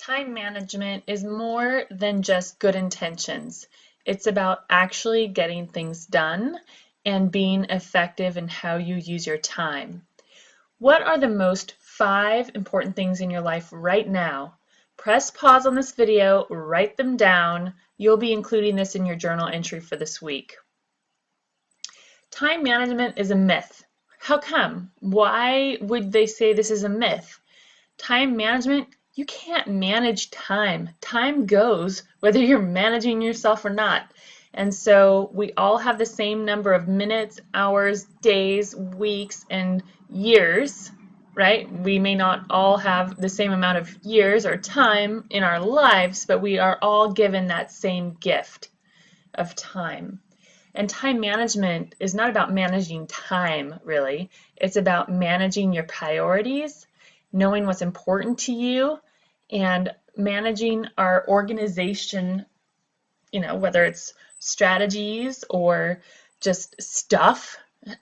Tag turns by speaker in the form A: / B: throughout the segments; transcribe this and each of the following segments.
A: Time management is more than just good intentions. It's about actually getting things done and being effective in how you use your time. What are the most 5 important things in your life right now? Press pause on this video, write them down. You'll be including this in your journal entry for this week. Time management is a myth. How come? Why would they say this is a myth? Time management, you can't manage time. Time goes whether you're managing yourself or not. And so we all have the same number of minutes, hours, days, weeks, and years, right? We may not all have the same amount of years or time in our lives, but we are all given that same gift of time. And time management is not about managing time, really. It's about managing your priorities, knowing what's important to you, and managing our organization, whether it's strategies or just stuff,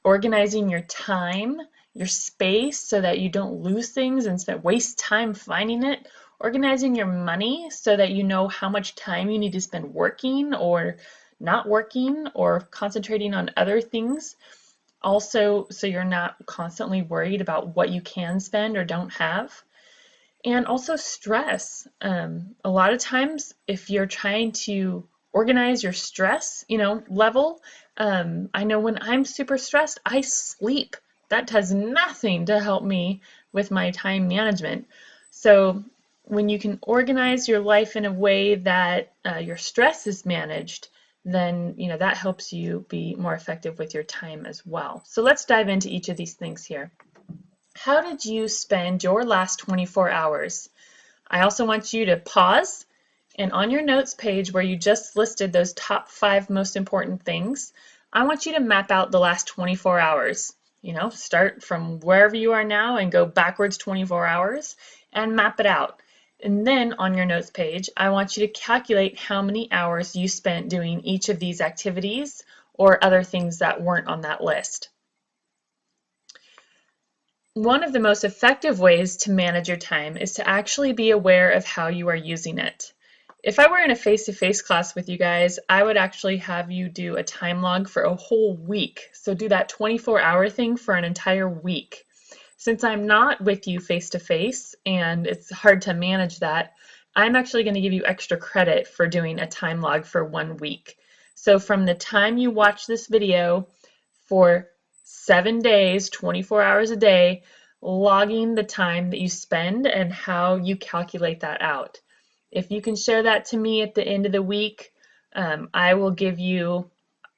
A: organizing your time, your space so that you don't lose things and waste time finding it, organizing your money so that you know how much time you need to spend working or not working or concentrating on other things. Also, so you're not constantly worried about what you can spend or don't have. And also stress. A lot of times, if you're trying to organize your stress, level, I know when I'm super stressed, I sleep. That does nothing to help me with my time management. So when you can organize your life in a way that your stress is managed, then that helps you be more effective with your time as well. So let's dive into each of these things here. How did you spend your last 24 hours? I also want you to pause, and on your notes page where you just listed those top 5 most important things, I want you to map out the last 24 hours. Start from wherever you are now and go backwards 24 hours and map it out. And then on your notes page, I want you to calculate how many hours you spent doing each of these activities or other things that weren't on that list. One of the most effective ways to manage your time is to actually be aware of how you are using it. If I were in a face-to-face class with you guys, I would actually have you do a time log for a whole week. So do that 24-hour thing for an entire week. Since I'm not with you face-to-face and it's hard to manage that, I'm actually going to give you extra credit for doing a time log for 1 week. So from the time you watch this video for 7 days, 24 hours a day, logging the time that you spend and how you calculate that out. If you can share that to me at the end of the week, I will give you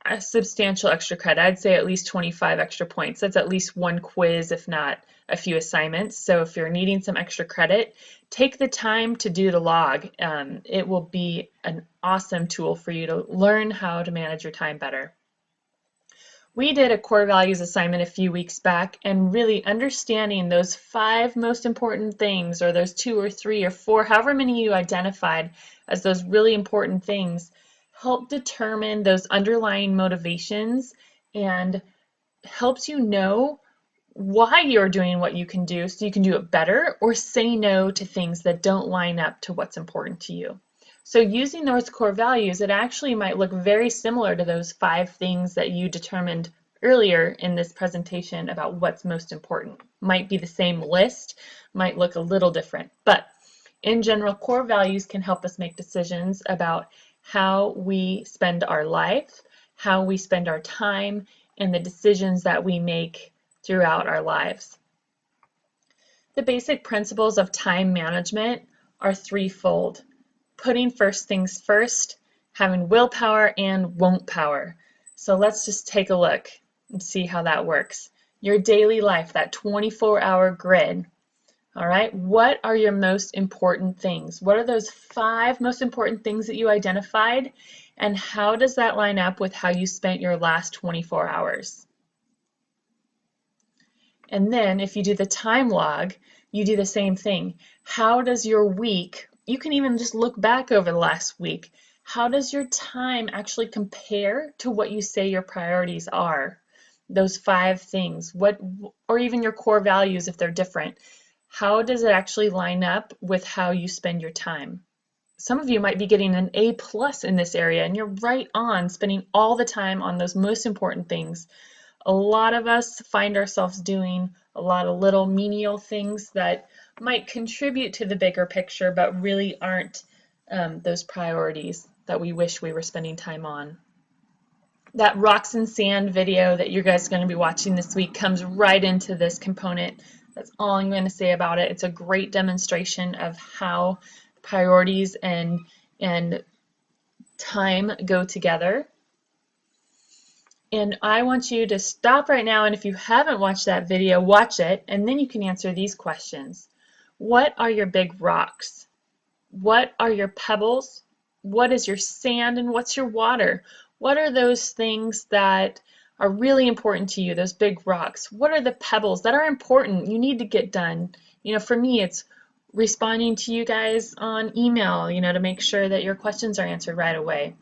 A: a substantial extra credit. I'd say at least 25 extra points. That's at least 1 quiz, if not a few assignments. So if you're needing some extra credit, take the time to do the log. It will be an awesome tool for you to learn how to manage your time better. We did a core values assignment a few weeks back, and really understanding those 5 most important things, or those 2 or 3 or 4, however many you identified as those really important things, help determine those underlying motivations and helps you know why you're doing what you can do so you can do it better, or say no to things that don't line up to what's important to you. So using those core values, it actually might look very similar to those 5 things that you determined earlier in this presentation about what's most important. Might be the same list, might look a little different, but in general, core values can help us make decisions about how we spend our life, how we spend our time, and the decisions that we make throughout our lives. The basic principles of time management are threefold. Putting first things first, having willpower, and won't power. So let's just take a look and see how that works. Your daily life, that 24-hour grid. All right, what are your most important things? What are those 5 most important things that you identified? And how does that line up with how you spent your last 24 hours? And then if you do the time log, you do the same thing. How does your week, you can even just look back over the last week, how does your time actually compare to what you say your priorities are? Those 5 things, or even your core values if they're different. How does it actually line up with how you spend your time? Some of you might be getting an A+ in this area, and you're right on spending all the time on those most important things. A lot of us find ourselves doing a lot of little menial things that might contribute to the bigger picture, but really aren't those priorities that we wish we were spending time on. That rocks and sand video that you guys are going to be watching this week comes right into this component. That's all I'm going to say about it. It's a great demonstration of how priorities and time go together. And I want you to stop right now, and if you haven't watched that video, watch it, and then you can answer these questions. What are your big rocks? What are your pebbles? What is your sand, and what's your water? What are those things that are really important to you, those big rocks? What are the pebbles that are important, you need to get done? You know, for me, it's responding to you guys on email, you know, to make sure that your questions are answered right away.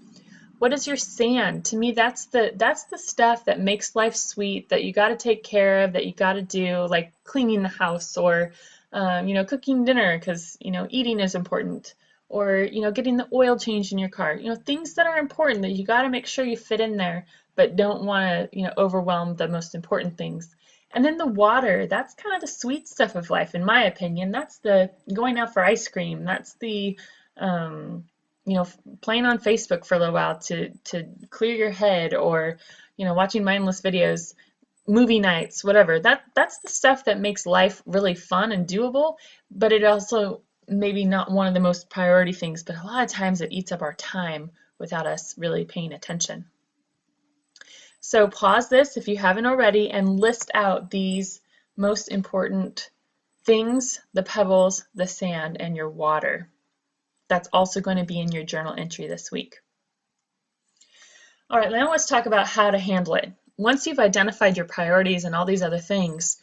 A: What is your sand? To me, that's the stuff that makes life sweet, that you got to take care of, that you got to do, like cleaning the house, or you know, cooking dinner because you know eating is important, or you know, getting the oil changed in your car. You know, things that are important that you got to make sure you fit in there, but don't want to, you know, overwhelm the most important things. And then the water, that's kind of the sweet stuff of life, in my opinion. That's the going out for ice cream. That's the you know, playing on Facebook for a little while to clear your head, or you know, watching mindless videos, movie nights, whatever. That's the stuff that makes life really fun and doable, but it also maybe not one of the most priority things, but a lot of times it eats up our time without us really paying attention. So pause this if you haven't already and list out these most important things: the pebbles, the sand, and your water. That's also going to be in your journal entry this week. All right, now let's talk about how to handle it. Once you've identified your priorities and all these other things,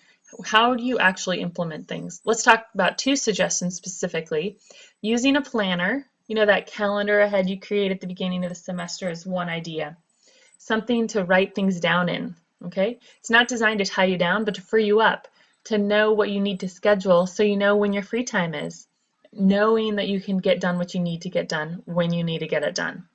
A: how do you actually implement things? Let's talk about 2 suggestions specifically. Using a planner, you know, that calendar ahead you create at the beginning of the semester, is one idea. Something to write things down in, okay? It's not designed to tie you down, but to free you up, to know what you need to schedule so you know when your free time is, knowing that you can get done what you need to get done when you need to get it done.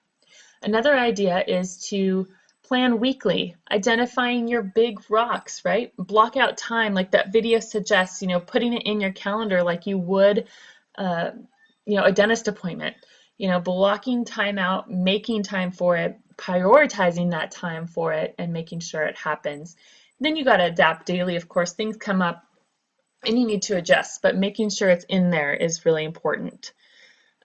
A: Another idea is to plan weekly, identifying your big rocks, right? Block out time like that video suggests, you know, putting it in your calendar like you would, you know, a dentist appointment. You know, blocking time out, making time for it, prioritizing that time for it, and making sure it happens. Then you got to adapt daily. Of course, things come up and you need to adjust, but making sure it's in there is really important.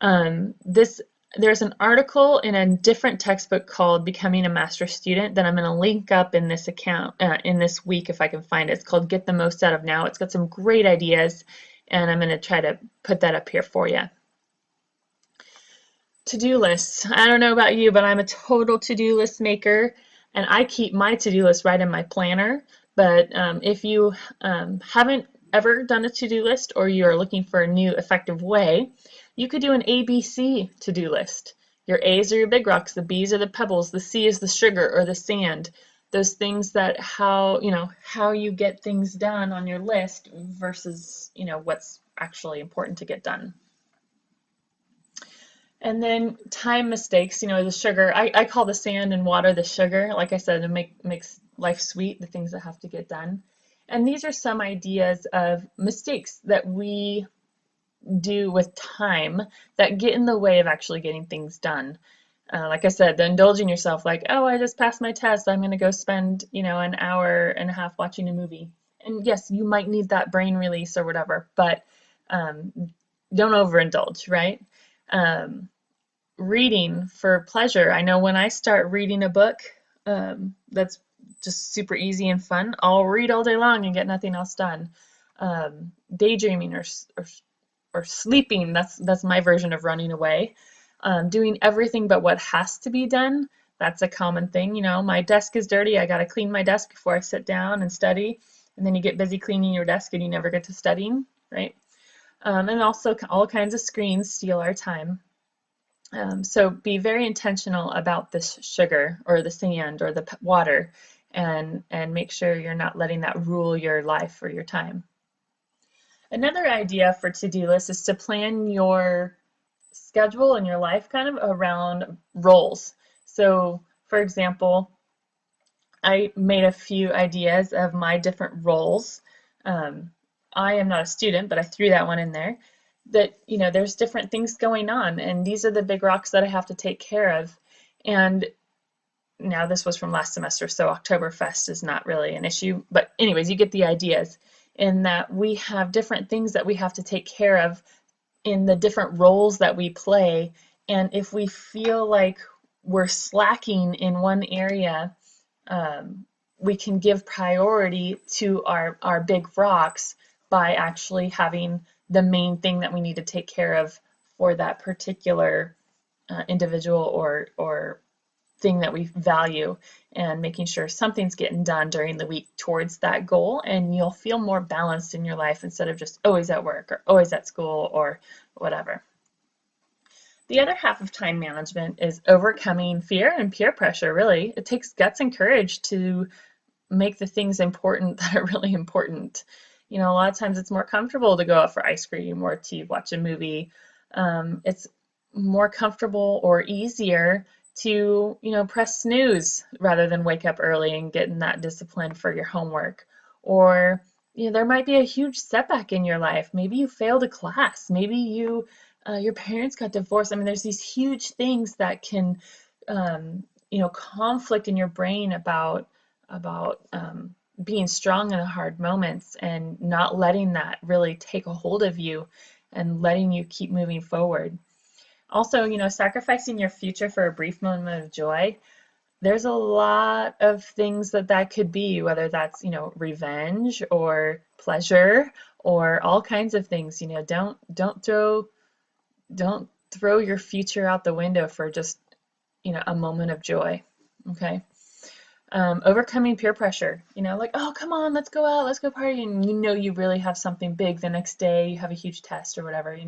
A: There's an article in a different textbook called Becoming a Master Student that I'm going to link up in this account in this week if I can find it. It's called Get the Most Out of Now. It's got some great ideas, and I'm going to try to put that up here for you. To-do lists. I don't know about you, but I'm a total to-do list maker, and I keep my to-do list right in my planner. But if you haven't ever done a to-do list, or you're looking for a new effective way, you could do an ABC to-do list. Your A's are your big rocks, the B's are the pebbles, the C is the sugar or the sand. Those things that how you get things done on your list versus, you know, what's actually important to get done. And then time mistakes, you know, the sugar. I call the sand and water the sugar. Like I said, it makes life sweet, the things that have to get done. And these are some ideas of mistakes that we do with time that get in the way of actually getting things done. Like I said, the indulging yourself, like, oh, I just passed my test, I'm going to go spend, you know, an hour and a half watching a movie. And yes, you might need that brain release or whatever, but don't overindulge, right? Reading for pleasure. I know when I start reading a book that's just super easy and fun, I'll read all day long and get nothing else done. Daydreaming or sleeping, that's my version of running away. Doing everything but what has to be done, that's a common thing. You know, my desk is dirty, I got to clean my desk before I sit down and study, and then you get busy cleaning your desk and you never get to studying, right? And also all kinds of screens steal our time. So be very intentional about this sugar or the sand or the water, and make sure you're not letting that rule your life or your time. Another idea for to-do list is to plan your schedule and your life kind of around roles. So, for example, I made a few ideas of my different roles. Um, I am not a student, but I threw that one in there. That, there's different things going on, and these are the big rocks that I have to take care of. And now this was from last semester, so Oktoberfest is not really an issue. But anyways, you get the ideas in that we have different things that we have to take care of in the different roles that we play. And if we feel like we're slacking in one area, we can give priority to our big rocks by actually having the main thing that we need to take care of for that particular individual or thing that we value, and making sure something's getting done during the week towards that goal, and you'll feel more balanced in your life instead of just always at work or always at school or whatever. The other half of time management is overcoming fear and peer pressure, really. It takes guts and courage to make the things important that are really important. A lot of times it's more comfortable to go out for ice cream or to watch a movie. It's more comfortable or easier to, press snooze rather than wake up early and get in that discipline for your homework. Or, there might be a huge setback in your life. Maybe you failed a class. Maybe your parents got divorced. I mean, there's these huge things that can, conflict in your brain about being strong in the hard moments and not letting that really take a hold of you and letting you keep moving forward. Also, sacrificing your future for a brief moment of joy. There's a lot of things that could be, whether that's, revenge or pleasure or all kinds of things. Don't throw your future out the window for just, a moment of joy. Okay. Overcoming peer pressure, like, oh, come on, let's go out, let's go party, and you really have something big the next day, you have a huge test or whatever,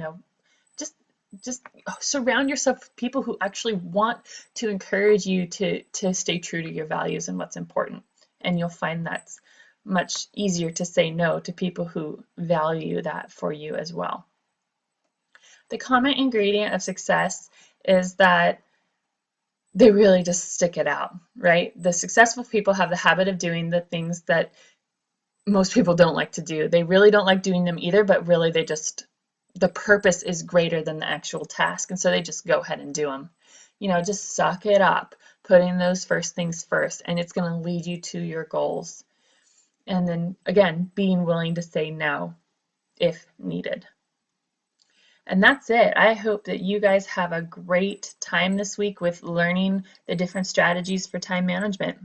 A: just surround yourself with people who actually want to encourage you to stay true to your values and what's important. And you'll find that's much easier to say no to people who value that for you as well. The common ingredient of success is that they really just stick it out, right? The successful people have the habit of doing the things that most people don't like to do. They really don't like doing them either, but really the purpose is greater than the actual task, and so they just go ahead and do them. Just suck it up, putting those first things first, and it's going to lead you to your goals. And then again, being willing to say no if needed. And that's it. I hope that you guys have a great time this week with learning the different strategies for time management.